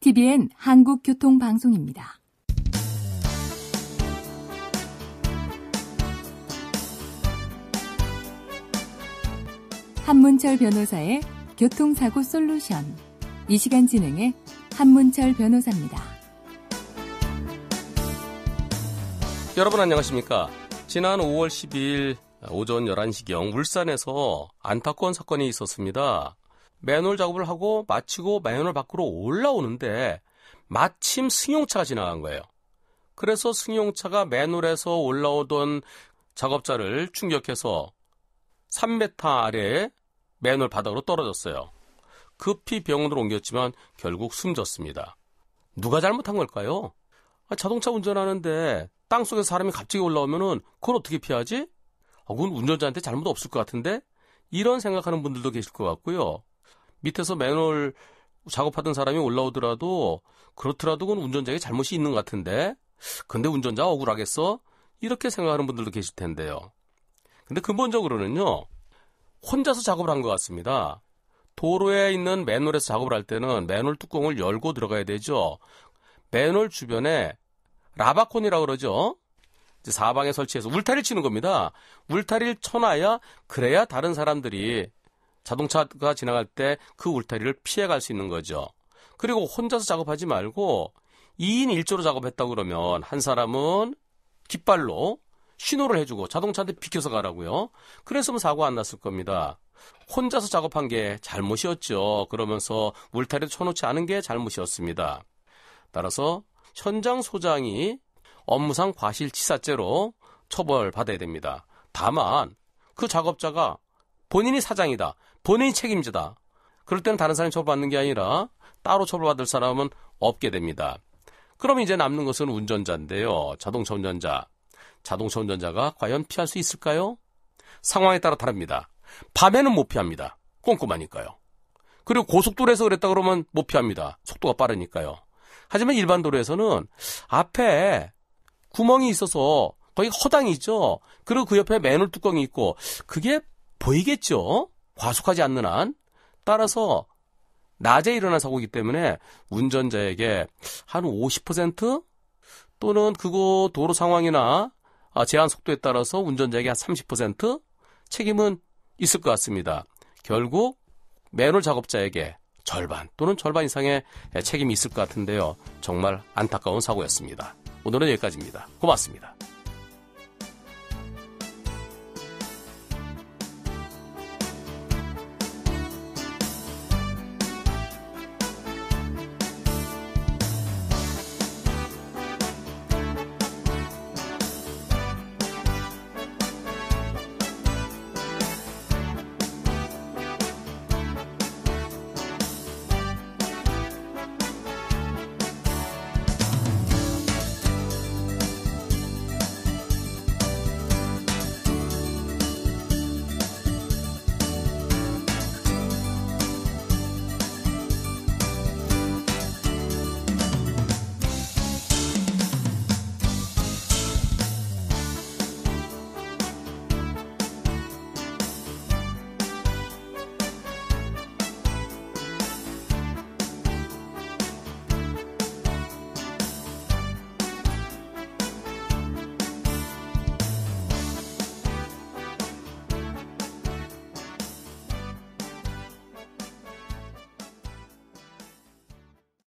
TVN 한국교통방송입니다. 한문철 변호사의 교통사고 솔루션. 이 시간 진행의 한문철 변호사입니다. 여러분 안녕하십니까? 지난 5월 12일 오전 11시경 울산에서 안타까운 사건이 있었습니다. 맨홀 작업을 하고 마치고 맨홀 밖으로 올라오는데 마침 승용차가 지나간 거예요. 그래서 승용차가 맨홀에서 올라오던 작업자를 충격해서 3m 아래에 맨홀 바닥으로 떨어졌어요. 급히 병원으로 옮겼지만 결국 숨졌습니다. 누가 잘못한 걸까요? 자동차 운전하는데 땅속에서 사람이 갑자기 올라오면은 그걸 어떻게 피하지? 그건 운전자한테 잘못 없을 것 같은데? 이런 생각하는 분들도 계실 것 같고요. 밑에서 맨홀 작업하던 사람이 올라오더라도 그렇더라도 그건 운전자에게 잘못이 있는 것 같은데? 근데 운전자가 억울하겠어? 이렇게 생각하는 분들도 계실 텐데요. 근데 근본적으로는요, 혼자서 작업을 한 것 같습니다. 도로에 있는 맨홀에서 작업을 할 때는 맨홀 뚜껑을 열고 들어가야 되죠. 맨홀 주변에 라바콘이라고 그러죠. 이제 사방에 설치해서 울타리를 치는 겁니다. 울타리를 쳐놔야 그래야 다른 사람들이 자동차가 지나갈 때 그 울타리를 피해갈 수 있는 거죠. 그리고 혼자서 작업하지 말고 2인 1조로 작업했다고 그러면 한 사람은 깃발로 신호를 해주고 자동차한테 비켜서 가라고요. 그랬으면 사고 안 났을 겁니다. 혼자서 작업한 게 잘못이었죠. 그러면서 울타리도 쳐놓지 않은 게 잘못이었습니다. 따라서 현장 소장이 업무상 과실치사죄로 처벌받아야 됩니다. 다만 그 작업자가 본인이 사장이다, 본인이 책임자다, 그럴 때는 다른 사람이 처벌받는 게 아니라 따로 처벌받을 사람은 없게 됩니다. 그럼 이제 남는 것은 운전자인데요. 자동차 운전자가 과연 피할 수 있을까요? 상황에 따라 다릅니다. 밤에는 못 피합니다. 꼼꼼하니까요. 그리고 고속도로에서 그랬다 그러면 못 피합니다. 속도가 빠르니까요. 하지만 일반 도로에서는 앞에 구멍이 있어서 거기 허당이 있죠. 그리고 그 옆에 맨홀 뚜껑이 있고 그게 보이겠죠. 과속하지 않는 한. 따라서 낮에 일어난 사고이기 때문에 운전자에게 한 50% 또는 그거 도로 상황이나 제한 속도에 따라서 운전자에게 한 30% 책임은 있을 것 같습니다. 결국 맨홀 작업자에게 절반 또는 절반 이상의 책임이 있을 것 같은데요. 정말 안타까운 사고였습니다. 오늘은 여기까지입니다. 고맙습니다.